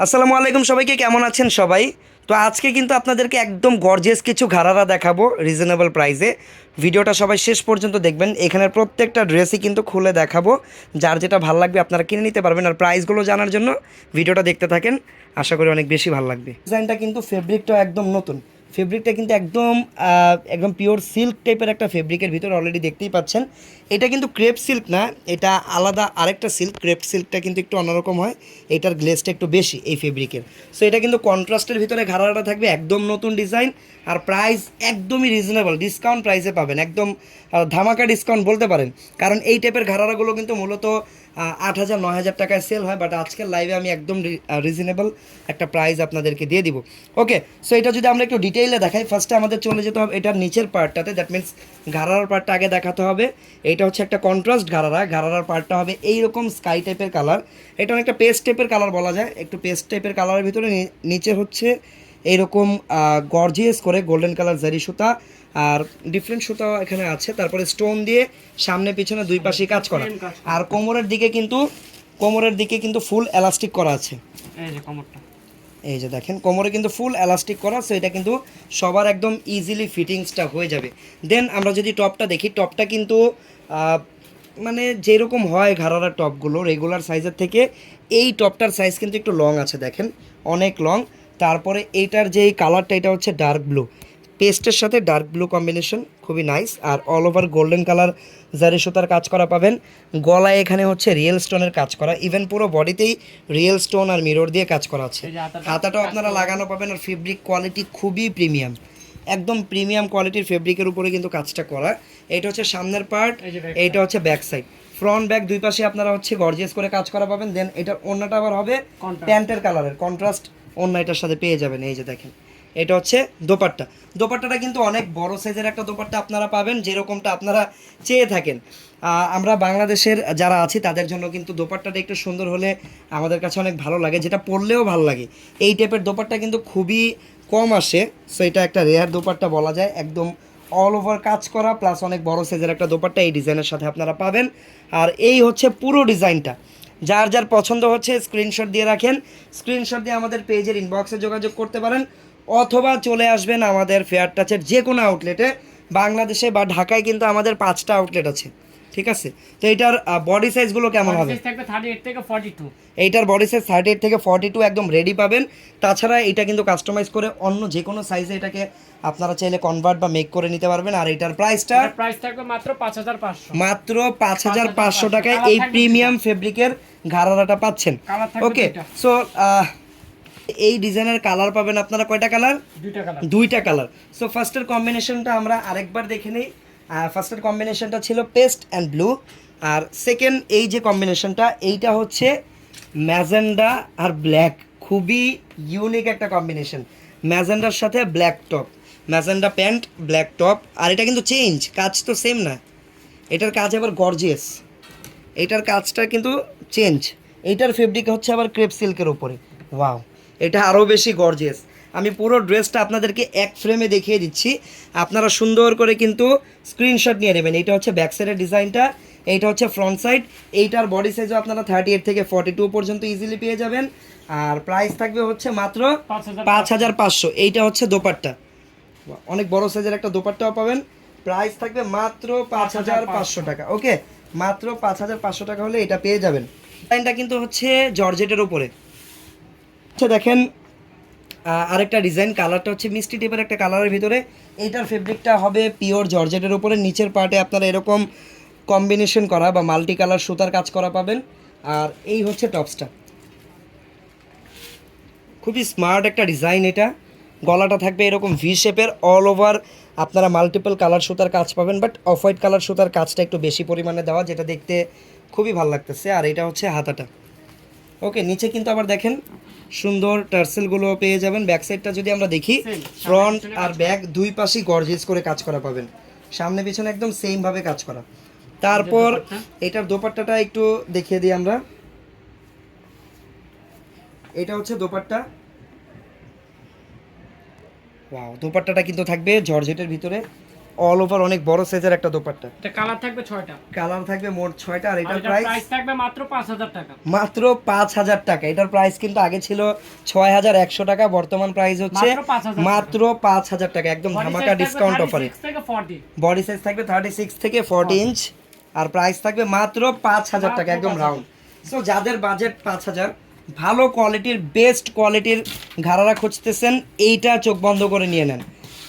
আসসালামু আলাইকুম সবাইকে, কেমন আছেন সবাই? তো আজকে কিন্তু আপনাদেরকে একদম গর্জিয়াস কিছু ঘাড়ারা দেখাবো রিজনেবল প্রাইসে। ভিডিওটা সবাই শেষ পর্যন্ত দেখবেন। এখানের প্রত্যেকটা ড্রেসই কিন্তু খুলে দেখাবো, যার যেটা ভালো লাগবে আপনারা কিনে নিতে পারবেন। আর প্রাইসগুলো জানার জন্য ভিডিওটা দেখতে থাকেন, আশা করি অনেক বেশি ভালো লাগবে। ডিজাইনটা কিন্তু ফেব্রিকটা একদম নতুন, ফেব্রিকটা কিন্তু একদম একদম পিওর সিল্ক টাইপের একটা ফেব্রিকের ভিতরে অলরেডি দেখতেই পাচ্ছেন। এটা কিন্তু ক্রেপ সিল্ক না, এটা আলাদা আরেকটা সিল্ক। ক্রেপ সিল্কটা কিন্তু একটু অন্যরকম হয়, এটার গ্লেজটা একটু বেশি এই ফেব্রিকের। সো এটা কিন্তু কন্ট্রাস্টের ভিতরে ঘাড়াটা থাকবে, একদম নতুন ডিজাইন। আর প্রাইস একদমই রিজনেবল, ডিসকাউন্ট প্রাইসে পাবেন, একদম ধামাকা ডিসকাউন্ট বলতে পারেন। কারণ এই টাইপের ঘাড়াগুলো কিন্তু মূলত 8,000 9,000 টাকায় সেল হয়, বাট আজকের লাইভে আমি একদম রিজনেবল একটা প্রাইস আপনাদেরকে দিয়ে দিব। ওকে, সো এটা যদি আমরা একটু ডিটেইলে দেখাই, ফার্স্টে আমাদের চলে যেতে হবে এটার নিচের পার্টটাতে। দ্যাট মিনস ঘাড়ার পার্টটা আগে দেখাতে হবে। এইটা হচ্ছে একটা কন্ট্রাস্ট ঘাড়ার পার্টটা হবে এইরকম স্কাই টাইপের কালার। এটা অনেকটা পেস্ট টাইপের কালার বলা যায়, একটু পেস্ট টাইপের কালারের ভিতরে নিচে হচ্ছে এইরকম গর্জিয়াস করে গোল্ডেন কালার জারি সুতা, আর ডিফারেন্ট সুতা এখানে আছে। তারপরে স্টোন দিয়ে সামনে পিছনে দুই পাশে কাজ করা। আর কোমরের দিকে কিন্তু ফুল এলাস্টিক করা আছে। এই যে দেখেন, কোমরে কিন্তু ফুল এলাস্টিক করা, সো এটা কিন্তু সবার একদম ইজিলি ফিটিংসটা হয়ে যাবে। দেন আমরা যদি টপটা দেখি, টপটা কিন্তু মানে যেরকম হয় ঘাড়ার টপগুলো রেগুলার সাইজের থেকে এই টপটার সাইজ কিন্তু একটু লং আছে, দেখেন অনেক লং। তারপরে এইটার যে কালারটা, এটা হচ্ছে ডার্ক ব্লু, পেস্টের সাথে ডার্ক ব্লু কম্বিনেশন, খুবই নাইস। আর অল ওভার গোল্ডেন কালার জারি সুতার কাজ করা পাবেন। গলায় এখানে হচ্ছে রিয়েল স্টোনের কাজ করা, ইভেন পুরো বডিতেই রিয়েল স্টোন আর মিরর দিয়ে কাজ করা আছে। হাতাটাও আপনারা লাগানো পাবেন। আর ফেব্রিক কোয়ালিটি খুবই প্রিমিয়াম, একদম প্রিমিয়াম কোয়ালিটির ফেব্রিকের উপরে কিন্তু কাজটা করা। এটা হচ্ছে সামনের পার্ট, এইটা হচ্ছে ব্যাক সাইড। ফ্রন্ট ব্যাক দুই পাশে আপনারা হচ্ছে গর্জিয়াস করে কাজ করা পাবেন। দেন এটার ওড়নাটা আবার হবে প্যান্টের কালারের, কন্ট্রাস্ট ওড়না এটার সাথে পেয়ে যাবেন। এই যে দেখেন, এটা হচ্ছে দোপাট্টা। দোপাট্টাটা কিন্তু অনেক বড় সাইজের একটা দোপাট্টা আপনারা পাবেন, যেরকমটা আপনারা চেয়ে থাকেন। আমরা বাংলাদেশের যারা আছি তাদের জন্য কিন্তু দোপাট্টাটা একটু সুন্দর হলে আমাদের কাছে অনেক ভালো লাগে, যেটা পরলেও ভালো লাগে। এই টাইপের দোপাট্টা কিন্তু খুবই কম আসে, সো এটা একটা রেয়ার দোপাট্টা বলা যায়। একদম অল ওভার কাজ করা প্লাস অনেক বড় সাইজের একটা দোপাট্টা এই ডিজাইনের সাথে আপনারা পাবেন। আর এই হচ্ছে পুরো ডিজাইনটা। যার যার পছন্দ হচ্ছে স্ক্রিনশট দিয়ে রাখেন, স্ক্রিনশট দিয়ে আমাদের পেজের ইনবক্সে যোগাযোগ করতে পারেন, অথবা চলে আসবেন আমাদের ফেয়ার টাচের যে কোনো আউটলেটে। বাংলাদেশে বা ঢাকায় কিন্তু আমাদের 5টা আউটলেট আছে, ঠিক আছে? তো এইটার বডি সাইজগুলো কেমন হবে? এইটার বডি সাইজ 38 থেকে 42 একদম রেডি পাবেন। তাছাড়া এটা কিন্তু কাস্টমাইজ করে অন্য যে কোনো সাইজে এটাকে আপনারা চাইলে কনভার্ট বা মেক করে নিতে পারবেন। আর এটার প্রাইস থাকবে মাত্র 5,500, মাত্র 5,500 টাকায় এই প্রিমিয়াম ফেব্রিকের ঘাড়ারাটা পাচ্ছেন। ওকে, সো এই ডিজাইনের কালার পাবেন আপনারা কয়টা কালার? দুইটা কালার। সো ফার্স্টের কম্বিনেশনটা আমরা আরেকবার দেখে নিই। ফার্স্টের কম্বিনেশনটা ছিল পেস্ট অ্যান্ড ব্লু, আর সেকেন্ড এই যে কম্বিনেশনটা, এইটা হচ্ছে ম্যাজেন্ডা আর ব্ল্যাক। খুবই ইউনিক একটা কম্বিনেশন, ম্যাজেন্ডার সাথে black top, magenta pant black top. আর এটা কিন্তু চেঞ্জ, কাজ তো সেম না, এটার কাজ আবার গর্জিয়াস, এইটার কাজটা কিন্তু চেঞ্জ। এইটার ফেব্রিক হচ্ছে আবার ক্রেপ সিল্কের উপরে। ওয়াও, এটা আরও বেশি গর্জিয়াস। আমি পুরো ড্রেসটা আপনাদেরকে এক ফ্রেমে দেখিয়ে দিচ্ছি, আপনারা সুন্দর করে কিন্তু স্ক্রিনশট নিয়ে নেবেন। এইটা হচ্ছে ব্যাক সাইডের ডিজাইনটা, এইটা হচ্ছে ফ্রন্ট সাইড। এইটার বডি সাইজও আপনারা 38 থেকে 42 পর্যন্ত ইজিলি পেয়ে যাবেন। আর প্রাইস থাকবে হচ্ছে মাত্র 5,500। এইটা হচ্ছে দোপাট্টা, অনেক বড় সাইজের একটা দোপাট্টাও পাবেন। প্রাইস থাকবে মাত্র 5,500 টাকা। ওকে, মাত্র 5,500 টাকা হলে এটা পেয়ে যাবেন। ডিজাইনটা কিন্তু হচ্ছে জর্জেটের উপরে। আচ্ছা দেখেন, আরেকটা ডিজাইন, কালারটা হচ্ছে মিষ্টি টাইপের একটা কালারের ভিতরে। এইটার ফেব্রিকটা হবে পিওর জর্জেটের উপরে। নিচের পার্টে আপনারা এরকম কম্বিনেশন করা বা মাল্টি কালার সুতার কাজ করা পাবেন। আর এই হচ্ছে টপসটা, খুবই স্মার্ট একটা ডিজাইন এটা। গলাটা থাকবে এরকম ভি শেপের, অল ওভার আপনারা মাল্টিপল কালার সুতার কাজ পাবেন, বাট অফ হোয়াইট কালার সুতার কাজটা একটু বেশি পরিমাণে দেওয়া, যেটা দেখতে খুবই ভালো লাগতেছে। আর এটা হচ্ছে হাতাটা। ওকে, নিচে কিন্তু আবার দেখেন সুন্দর টার্সেলগুলো পেয়ে যাবেন। ব্যাক সাইডটা যদি আমরা দেখি, ফ্রন্ট আর ব্যাক দুই পাশেই গর্জিয়াস করে কাজ করা পাবেন, সামনে পিছনে একদম সেমভাবে কাজ করা। তারপর এটার দোপাট্টাটা একটু দেখিয়ে দিই আমরা। এটা হচ্ছে দোপাট্টা। ওয়াও, দোপাট্টাটা কিন্তু থাকবে জর্জেটের ভিতরে, অল ওভার অনেক বড় সাইজের একটা দোপাট্টা। এটা কালার থাকবে 6টা। কালার থাকবে মোট 6টা। আর আর এটার এটার প্রাইস প্রাইস থাকবে মাত্র 5000 টাকা। মাত্র 5000 টাকা। এটার প্রাইস কিন্তু আগে ছিল 6100 টাকা, বর্তমান প্রাইস হচ্ছে মাত্র 5000 মাত্র 5000 টাকা, একদম ধামাকা ডিসকাউন্ট অফারে। 36 থেকে 40। বডি সাইজ থাকবে 36 থেকে 40 ইঞ্চ, আর প্রাইস থাকবে মাত্র 5000 টাকা, একদম রাউন্ড। সো যাদের বাজেট 5000, ভালো কোয়ালিটির বেস্ট কোয়ালিটির ঘাড়ারা খুঁজতেছেন, এইটা চোখ বন্ধ করে নিয়ে নেন,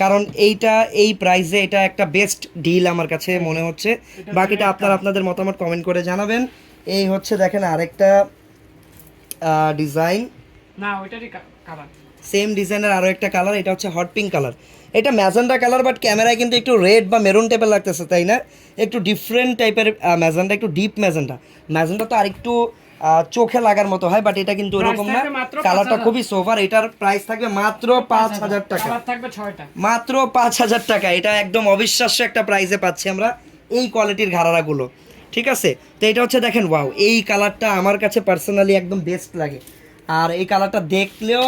কারণ এইটা এই প্রাইসে এটা একটা বেস্ট ডিল আমার কাছে মনে হচ্ছে। বাকিটা আপনারা আপনাদের মতামত কমেন্ট করে জানাবেন। এই হচ্ছে দেখেন আরেকটা ডিজাইন, না ওইটারই কালার। সেম ডিজাইনের আরও একটা কালার, এটা হচ্ছে হট পিঙ্ক কালার। এটা ম্যাজেন্ডা কালার, বাট ক্যামেরায় কিন্তু একটু রেড বা মেরুন টাইপের লাগতেছে, তাই না? একটু ডিফারেন্ট টাইপের ম্যাজেন্ডা, একটু ডিপ ম্যাজেন্ডা। ম্যাজেন্ডা তো আরেকটু চোখে লাগার মতো হয়, বাট এটা কিন্তু ওরকম না। কালারটা খুবই সোভার। এটার প্রাইস থাকবে মাত্র 5000 টাকা। কালার থাকবে 6টা। মাত্র 5000 টাকা। এটা একদম অবিশ্বাস্য একটা প্রাইসে পাচ্ছি আমরা এই কোয়ালিটির ঘাড়ারাগুলো, ঠিক আছে? তো এটা হচ্ছে দেখেন, ওয়াও, এই কালারটা আমার কাছে পার্সোনালি একদম বেস্ট লাগে। আর এই কালারটা দেখলেও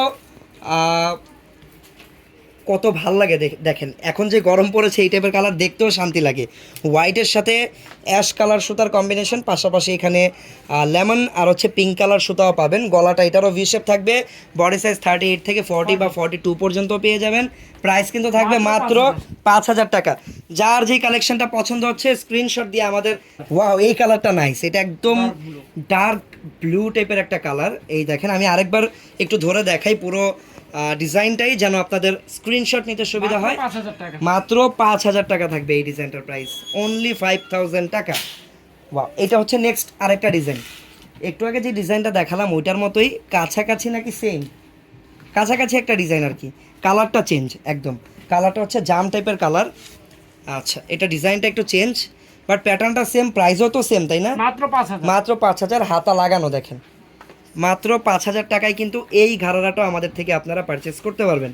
কত ভাল লাগে দেখেন, এখন যে গরম পড়েছে এই টাইপের কালার দেখতেও শান্তি লাগে। হোয়াইটের সাথে অ্যাশ কালার সুতার কম্বিনেশন, পাশাপাশি এখানে লেমন আর হচ্ছে পিঙ্ক কালার সুতাও পাবেন। গলাটা এটারও ভি শেপ থাকবে। বডি সাইজ 38 থেকে 40 বা 42 পর্যন্ত পেয়ে যাবেন। প্রাইস কিন্তু থাকবে মাত্র 5000 টাকা। যার যেই কালেকশনটা পছন্দ হচ্ছে স্ক্রিনশট দিয়ে আমাদের। ওয়াও, এই কালারটা নাইস, এটা একদম ডার্ক ব্লু টাইপের একটা কালার। এই দেখেন, আমি আরেকবার একটু ধরে দেখাই পুরো ডিজাইনটাই, যেন আপনাদের স্ক্রিনশট নিতে সুবিধা হয়। 5000 টাকা। মাত্র 5000 টাকা থাকবে এই ডিজাইনটার প্রাইস, অনলি 5000 টাকা। ওয়াও, এটা হচ্ছে নেক্সট আরেকটা ডিজাইন। একটু আগে যে ডিজাইনটা দেখালাম ওইটার মতোই, কাছাকাছি নাকি সেম, কাছাকাছি একটা ডিজাইন আর কি। কালারটা চেঞ্জ একদম, কালারটা হচ্ছে জাম টাইপের কালার। আচ্ছা, এটা ডিজাইনটা একটু চেঞ্জ, বাট প্যাটার্নটা সেম, প্রাইসও তো সেম, তাই না? মাত্র 5000। মাত্র 5000, হাতা লাগানো দেখেন। মাত্র 5000 টাকায় কিন্তু এই ঘাড়ারাটাও আমাদের থেকে আপনারা পারচেস করতে পারবেন।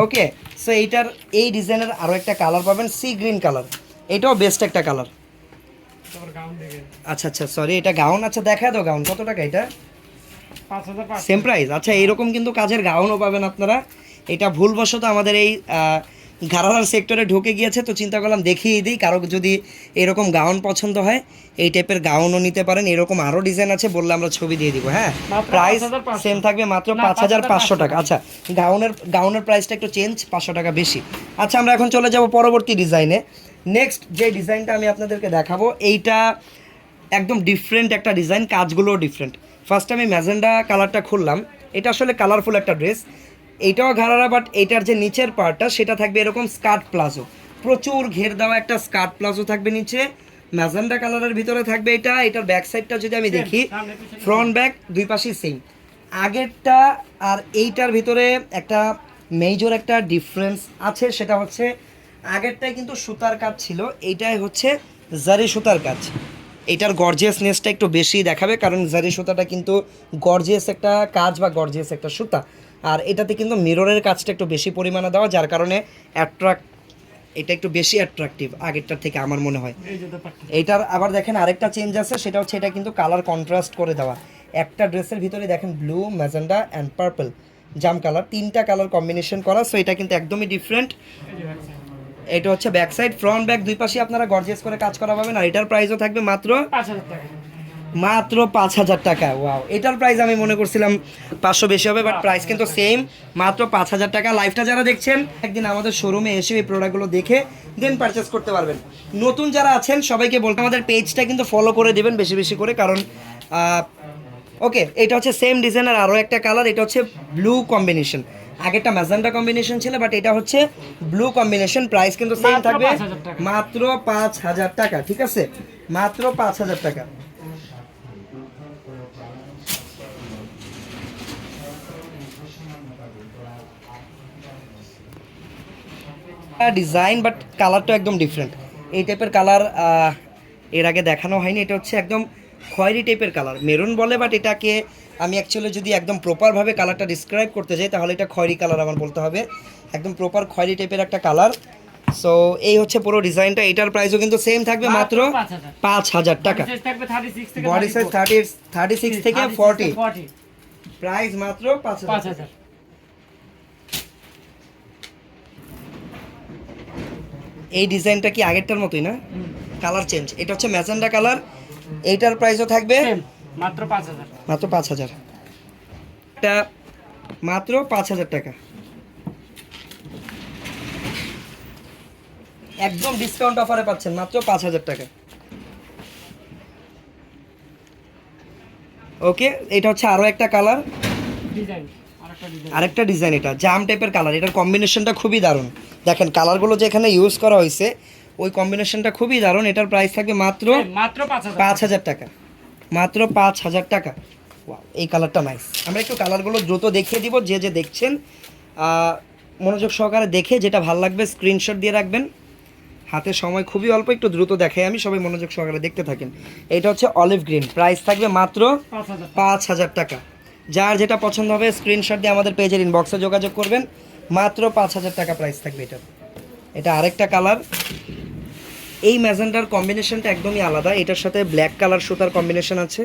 ওকে, সো এইটার এই ডিজাইনের আরও একটা কালার পাবেন, সি গ্রিন কালার। এটাও বেস্ট একটা কালার। তোর গাউন দেখে আচ্ছা আচ্ছা, সরি, এটা গাউন। আচ্ছা, দেখা দাও গাউন কত টাকা এটা? 5500। Same price. আচ্ছা, এইরকম কিন্তু কাজের গাউনও পাবেন আপনারা। এটা ভুলবশত আমাদের এই ঘাড়ার সেক্টরে ঢুকে গিয়েছে, তো চিন্তা করলাম দেখিয়ে দিই, কারো যদি এরকম গাউন পছন্দ হয় এই টাইপের গাউনও নিতে পারেন। এরকম আরও ডিজাইন আছে, বললে আমরা ছবি দিয়ে দিব। হ্যাঁ, মাত্র প্রাইস 5500 সেম থাকবে, মাত্র না, 5500 টাকা। আচ্ছা, গাউনের প্রাইসটা একটু চেঞ্জ, 500 টাকা বেশি। আচ্ছা, আমরা এখন চলে যাব পরবর্তী ডিজাইনে। নেক্সট যে ডিজাইনটা আমি আপনাদেরকে দেখাবো, এইটা একদম ডিফারেন্ট একটা ডিজাইন, কাজগুলোও ডিফারেন্ট। ফার্স্ট আমি ম্যাজেন্ডা কালারটা খুললাম। এটা আসলে কালারফুল একটা ড্রেস, এইটাও ঘাড়ারা, বাট এইটার যে নিচের পার্টটা সেটা থাকবে এরকম স্কার্ট প্লাজো, প্রচুর ঘের দেওয়া একটা স্কার্ট প্লাজো থাকবে নিচে। ম্যাজেন্ডা কালারের ভিতরে থাকবে এটা। এটার ব্যাক সাইডটা যদি আমি দেখি, ফ্রন্ট ব্যাক দুই পাশেই সেম। আগেরটা আর এইটার ভিতরে একটা মেজর একটা ডিফারেন্স আছে, সেটা হচ্ছে আগেরটায় কিন্তু সুতার কাজ ছিল, এইটাই হচ্ছে জারি সুতার কাজ। এটার গর্জিয়াসনেসটা একটু বেশি দেখাবে, কারণ জারি সুতাটা কিন্তু গর্জিয়াস একটা কাজ বা গর্জিয়াস একটা সুতা। আর এটাতে কিন্তু মিররের কাজটা একটু বেশি পরিমাণে দেওয়া, যার কারণে এটা একটু বেশি অ্যাট্রাকটিভ আগেরটার থেকে আমার মনে হয়। এই যে দোপাট্টা। এইটার আবার দেখেন আরেকটা চেঞ্জ আছে, সেটা হচ্ছে এটা কিন্তু কালার কন্ট্রাস্ট করে দেওয়া। একটা ড্রেসের ভিতরে দেখেন blue, magenta and purple jam colour, তিনটা কালার কম্বিনেশন করা। সো এটা কিন্তু একদমই ডিফারেন্ট। এই যে back side। এটা হচ্ছে ব্যাক সাইড, ফ্রন্ট ব্যাক দুই পাশে আপনারা গর্জিয়াস করে কাজ করা পাবেন। আর এটার প্রাইসও থাকবে মাত্র 5000 টাকা। মাত্র 5000 টাকা। ওয়াও, এটার প্রাইস আমি মনে করছিলাম 500 বেশি হবে, বাট প্রাইস কিন্তু সেম, মাত্র 5000 টাকা। লাইভটা যারা দেখছেন, একদিন আমাদের শোরুমে এসে এই প্রোডাক্টগুলো দেখে দেন পারচেস করতে পারবেন। নতুন যারা আছেন সবাইকে বলতে, আমাদের পেজটা কিন্তু ফলো করে দেবেন বেশি বেশি করে, কারণ ওকে, এটা হচ্ছে সেম ডিজাইনের আরও একটা কালার। এটা হচ্ছে ব্লু কম্বিনেশন, আগেরটা ম্যাজেন্ডা কম্বিনেশন ছিল, বাট এটা হচ্ছে ব্লু কম্বিনেশন। প্রাইস কিন্তু সেম মাত্র থাকবে, 5000 টাকা। মাত্র 5000 টাকা। ঠিক আছে, মাত্র 5000 টাকা। ডিজাইন, বাট কালারটা একদম ডিফারেন্ট। এই টাইপের কালার এর আগে দেখানো হয়নি। এটা হচ্ছে একদম খয়েরি টাইপের কালার, মেরুন বলে, বাট এটাকে আমি অ্যাকচুয়ালি যদি একদম প্রপারভাবে কালারটা ডিসক্রাইব করতে চাই তাহলে এটা খয়েরি কালার আমার বলতে হবে, একদম প্রপার খয়েরি টাইপের একটা কালার। সো এই হচ্ছে পুরো ডিজাইনটা। এটার প্রাইসও কিন্তু সেম থাকবে, মাত্র 5000 টাকা। Size থাকবে 36 থেকে বডি সাইজ 36 থেকে 40, প্রাইস মাত্র 5000। 5000। এই ডিজাইনটা কি আগেরটার মতোই না? কালার চেঞ্জ, এটা হচ্ছে ম্যাজেন্ডা কালার। এইটার প্রাইসও থাকবে সেম মাত্র 5000। মাত্র 5000। এটা মাত্র 5000 টাকা, একদম ডিসকাউন্ট অফারে পাচ্ছেন মাত্র 5000 টাকা। ওকে, এটা হচ্ছে আরও একটা কালার, ডিজাইন আরেকটা ডিজাইন। আরেকটা ডিজাইন, এটা জাম টাইপের কালার। এটার কম্বিনেশনটা খুবই দারুণ, দেখেন কালারগুলো যে এখানে ইউজ করা হয়েছে ওই কম্বিনেশনটা খুবই দারুণ। এটার প্রাইস থাকবে মাত্র মাত্র 5000। 5000 টাকা, মাত্র 5000 টাকা। ওয়াও, এই কালারটা নাইস। আমরা একটু কালারগুলো দ্রুত দেখিয়ে দিব, যে যে দেখছেন মনোযোগ সহকারে দেখে যেটা ভালো লাগবে স্ক্রিনশট দিয়ে রাখবেন। হাতে সময় খুবই অল্প, একটু দ্রুত দেখাই আমি, সবাই মনোযোগ সহকারে দেখতে থাকেন। এটা হচ্ছে অলিভ গ্রিন, প্রাইস থাকবে মাত্র 5000। 5000 টাকা। যার যেটা পছন্দ হবে স্ক্রিনশট দিয়ে আমাদের পেজের ইনবক্সে যোগাযোগ করবেন, মাত্র 5000 টাকা প্রাইস থাকবে এটা। এটা আরেকটা কালার, এই ম্যাজেন্ডার কম্বিনেশনটা একদমই আলাদা, এটার সাথে ব্ল্যাক কালার সুতার কম্বিনেশন আছে।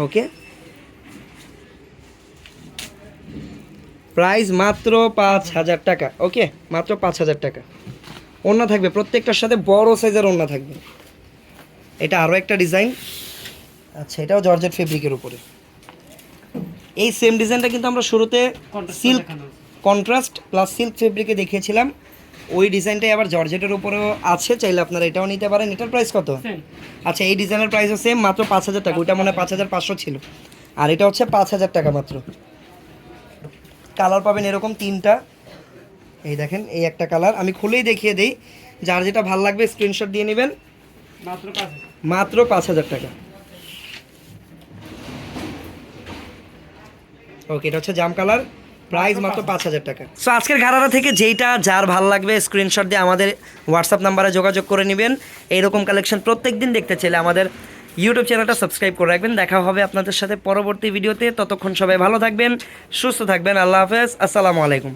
ওকে, প্রাইস মাত্র 5000 টাকা। ওকে, মাত্র 5000 টাকা। ওড়না থাকবে প্রত্যেকটার সাথে বড় সাইজের ওড়না থাকবে। এটা আরও একটা ডিজাইন, আচ্ছা এটাও জর্জেট ফেব্রিকের উপরে। এই সেম ডিজাইনটা কিন্তু আমরা শুরুতে সিল্ক কন্ট্রাস্ট প্লাস সিল্ক ফেব্রিকে দেখিয়েছিলাম, ওই ডিজাইনটাই আবার জর্জেটের উপরেও আছে, চাইলে আপনারা এটাও নিতে পারেন। এটার প্রাইস কত? সেম আচ্ছা, এই ডিজাইনের প্রাইসও সেম, মাত্র 5000 টাকা। ওইটা মনে হয় 5500 ছিল, আর এটা হচ্ছে 5000 টাকা মাত্র। কালার পাবেন এরকম তিনটা, এই দেখেন এই একটা কালার, আমি খুলেই দেখিয়ে দিই, যার যেটা ভালো লাগবে স্ক্রিনশট দিয়ে নেবেন, মাত্র 5000। মাত্র 5000 টাকা। ওকে, এটা হচ্ছে জাম কালার, প্রাইস মাত্র 5000 টাকা। সো আজকের ঘাড়ারা থেকে যেইটা যার ভালো লাগবে স্ক্রিনশট দিয়ে আমাদের হোয়াটসঅ্যাপ নাম্বারে যোগাযোগ করে নেবেন। এইরকম কালেকশন প্রত্যেক দিন দেখতে চাইলে আমাদের ইউটিউব চ্যানেলটা সাবস্ক্রাইব করে রাখবেন। দেখা হবে আপনাদের সাথে পরবর্তী ভিডিওতে, ততক্ষণ সবাই ভালো থাকবেন, সুস্থ থাকবেন। আল্লাহ হাফেজ, আসসালামু আলাইকুম।